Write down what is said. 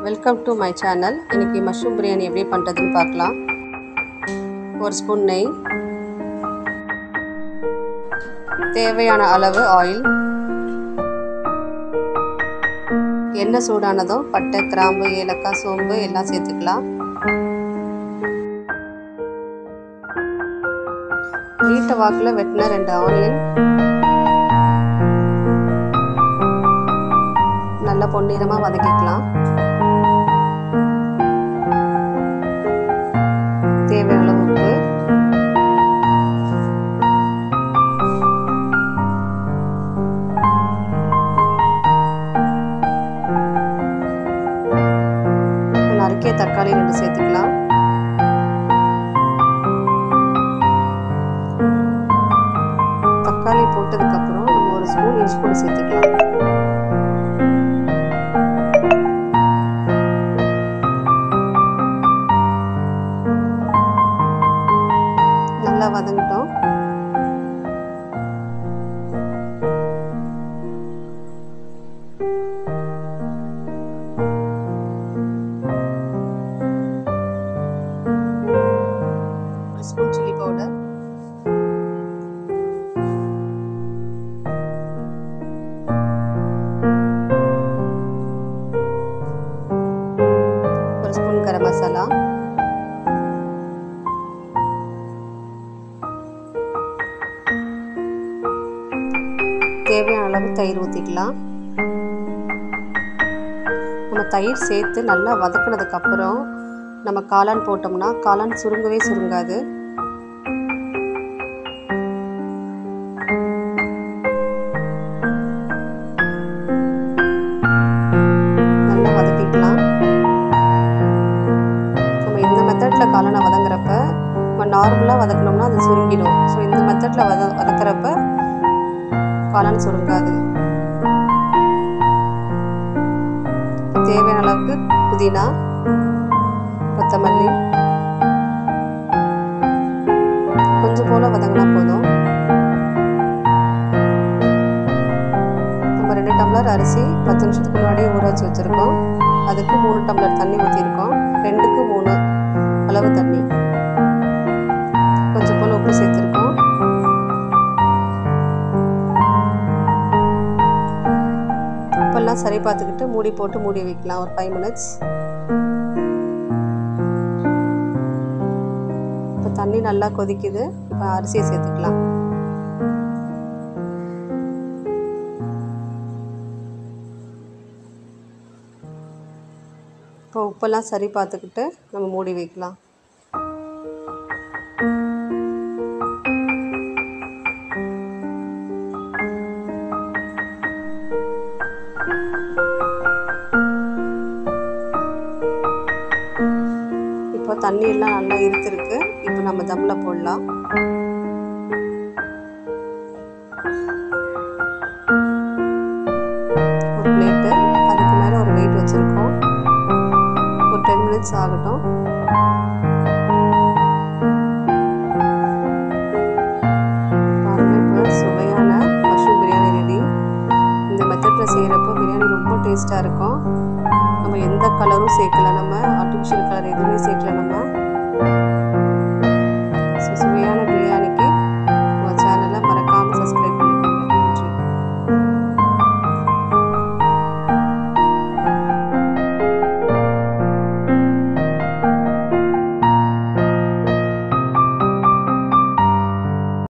Welcome to my channel. இன்றைக்கி mushroom biryani எப்படி பண்ணுறதுன்னு பார்க்கலாம். ஒரு ஸ்பூன் நெய், தேவையான அளவு ஆயில், எண்ணெய் சூடானதும் பட்டை, கிராம்பு, ஏலக்காய், சோம்பு எல்லாம் சேர்த்துக்கலாம். நீட்ட வாக்கில் வெட்டின 2 ஆனியன் நல்லா பொன்னிறமாக வதக்கிக்கலாம். தேவையான அளவு உப்பு, நறுக்கிய தக்காளி 2 சேர்த்துக்கலாம். தக்காளி போட்டதுக்கப்புறம் நம்ம 1 ஸ்பூன் இஞ்சி பூண்டு சேர்த்துக்கலாம். நல்லா வதங்கட்டும். ஒரு ஸ்பூன் சில்லி பவுடர், ஒரு ஸ்பூன் கரம் மசாலா, தேவையான அளவு தயிர் ஊற்றிக்கலாம். நம்ம தயிர் சேர்த்து நல்லா வதக்கினதுக்கப்புறம் நம்ம காளான் போட்டோம்னா காளான் சுருங்கவே சுருங்காது. நல்லா வதக்கிக்கலாம். நம்ம இந்த மெத்தடில் காளானை வதங்குறப்ப நம்ம நார்மலாக வதக்கினோம்னா அது சுருங்கிடும். ஸோ இந்த மெத்தடில் வதக்கிறப்ப காளான் சுருங்காது. தேவையான அளவுக்கு புதினா, கொத்தமல்லி கொஞ்சம் போல வதங்கினா போதும். நம்ம 2 டம்ளர் அரிசி 10 நிமிஷத்துக்கு முன்னாடியே ஊற வச்சு வச்சுருக்கோம். அதுக்கு 3 டம்ளர் தண்ணி ஊற்றிருக்கோம். 2க்கு 3 அளவு தண்ணி, கொஞ்சம் போல உப்பு சேர்த்துருக்கோம். உப்பெல்லாம் சரி பார்த்துக்கிட்டு மூடி போட்டு மூடி வைக்கலாம் ஒரு 5 மினிட்ஸ். இப்போ தண்ணி நல்லா கொதிக்குது. இப்போ அரிசியை சேர்த்துக்கலாம். இப்போ உப்பெல்லாம் சரி பார்த்துக்கிட்டு நம்ம மூடி வைக்கலாம். இப்போ தண்ணி எல்லாம் நல்லா இருத்திருக்கு. இப்போ நம்ம தம்ல போடலாம். ஒரு பிளேட்டு, அதுக்கு மேலே ஒரு வெயிட் வச்சுருக்கோம். ஒரு 10 மினிட்ஸ் ஆகட்டும். பாருங்கள், இப்போ சுவையான மஷ்ரூம் பிரியாணி ரெடி. இந்த மெத்தடில் செய்கிறப்போ பிரியாணி ரொம்ப டேஸ்ட்டாக இருக்கும். நம்ம எந்த கலரும் சேர்க்கல, நம்ம ஆர்டிஃபிஷியல் கலர் எதுவுமே சேர்க்கல. நம்ம